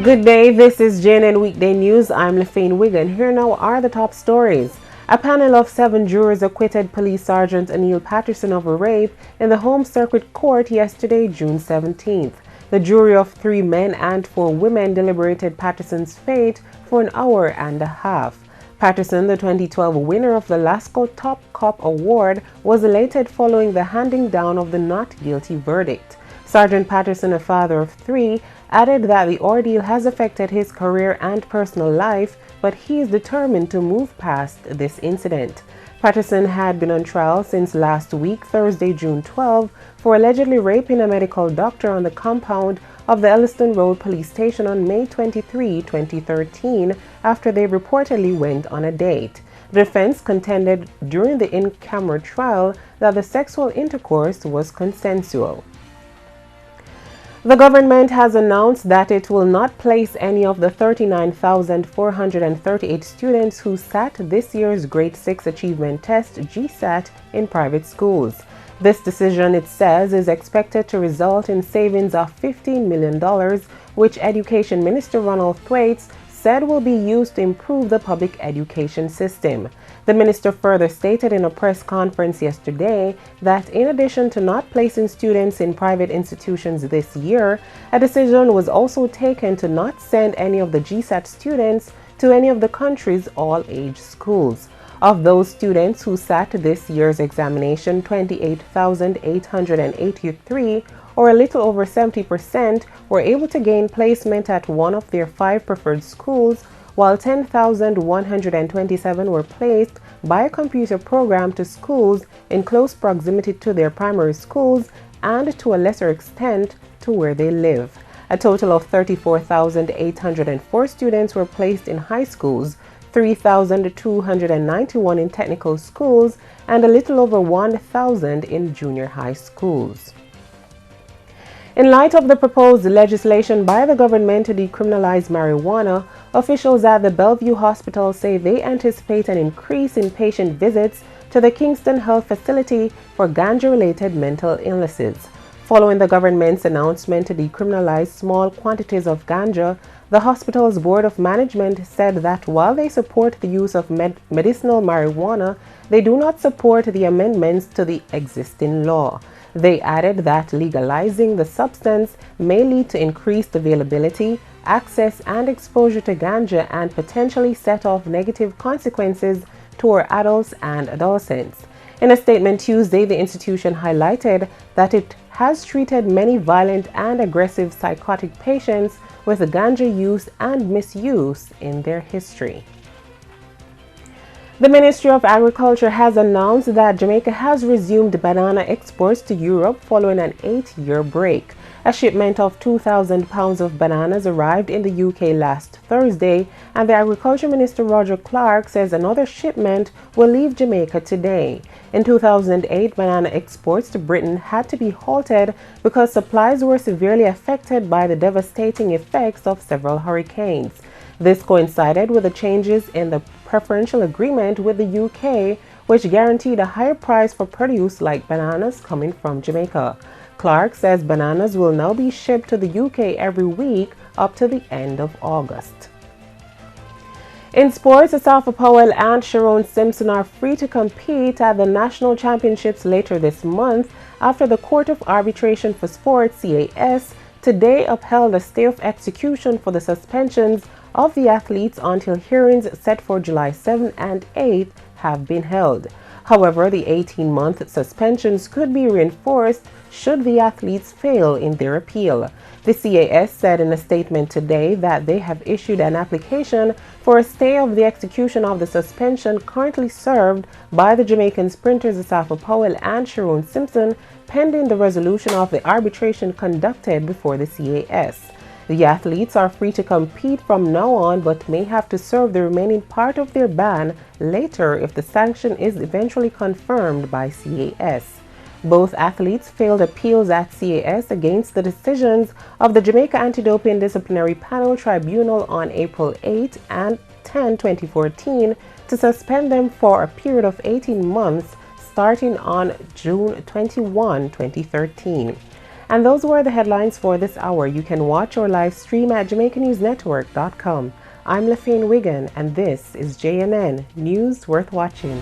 Good day, this is JNN Weekday News. I'm Lafayne Wigan. Here now are the top stories. A panel of 7 jurors acquitted Police Sergeant Anil Patterson of a rape in the Home Circuit Court yesterday, June 17th. The jury of 3 men and 4 women deliberated Patterson's fate for an hour and a half. Patterson, the 2012 winner of the Lascaux Top Cop Award, was elated following the handing down of the not guilty verdict. Sergeant Patterson, a father of 3, added that the ordeal has affected his career and personal life, but he is determined to move past this incident. Patterson had been on trial since last week, Thursday, June 12, for allegedly raping a medical doctor on the compound of the Elliston Road Police Station on May 23, 2013, after they reportedly went on a date. The defense contended during the in-camera trial that the sexual intercourse was consensual. The government has announced that it will not place any of the 39,438 students who sat this year's Grade 6 Achievement Test (GSAT) in private schools. This decision, it says, is expected to result in savings of $15 million, which Education Minister Ronald Thwaites said will be used to improve the public education system. The minister further stated in a press conference yesterday that in addition to not placing students in private institutions this year, a decision was also taken to not send any of the GSAT students to any of the country's all-age schools. Of those students who sat this year's examination, 28,883, or a little over 70%, were able to gain placement at one of their 5 preferred schools, while 10,127 were placed by a computer program to schools in close proximity to their primary schools and to a lesser extent to where they live. A total of 34,804 students were placed in high schools, 3,291 in technical schools, and a little over 1,000 in junior high schools. In light of the proposed legislation by the government to decriminalize marijuana, officials at the Bellevue Hospital say they anticipate an increase in patient visits to the Kingston Health Facility for ganja-related mental illnesses. Following the government's announcement to decriminalize small quantities of ganja, the hospital's Board of Management said that while they support the use of medicinal marijuana, they do not support the amendments to the existing law. They added that legalizing the substance may lead to increased availability, access, and exposure to ganja and potentially set off negative consequences toward adults and adolescents. In a statement Tuesday, the institution highlighted that it has treated many violent and aggressive psychotic patients with ganja use and misuse in their history. The Ministry of Agriculture has announced that Jamaica has resumed banana exports to Europe following an 8-year break. A shipment of 2,000 pounds of bananas arrived in the UK last Thursday, and the Agriculture Minister Roger Clark says another shipment will leave Jamaica today. In 2008, banana exports to Britain had to be halted because supplies were severely affected by the devastating effects of several hurricanes. This coincided with the changes in the preferential agreement with the UK, which guaranteed a higher price for produce like bananas coming from Jamaica. Clark says bananas will now be shipped to the UK every week up to the end of August. In sports, Asafa Powell and Sharon Simpson are free to compete at the National Championships later this month after the Court of Arbitration for Sport, CAS, today upheld a stay of execution for the suspensions of the athletes until hearings set for July 7 and 8 have been held. However, the 18-month suspensions could be reinforced should the athletes fail in their appeal. The CAS said in a statement today that they have issued an application for a stay of the execution of the suspension currently served by the Jamaican sprinters Asafa Powell and Sharon Simpson pending the resolution of the arbitration conducted before the CAS. The athletes are free to compete from now on but may have to serve the remaining part of their ban later if the sanction is eventually confirmed by CAS. Both athletes failed appeals at CAS against the decisions of the Jamaica Anti-Doping Disciplinary Panel Tribunal on April 8 and 10, 2014 to suspend them for a period of 18 months starting on June 21, 2013. And those were the headlines for this hour. You can watch or live stream at JamaicaNewsNetwork.com. I'm LaFayne Wiggin, and this is JNN News Worth Watching.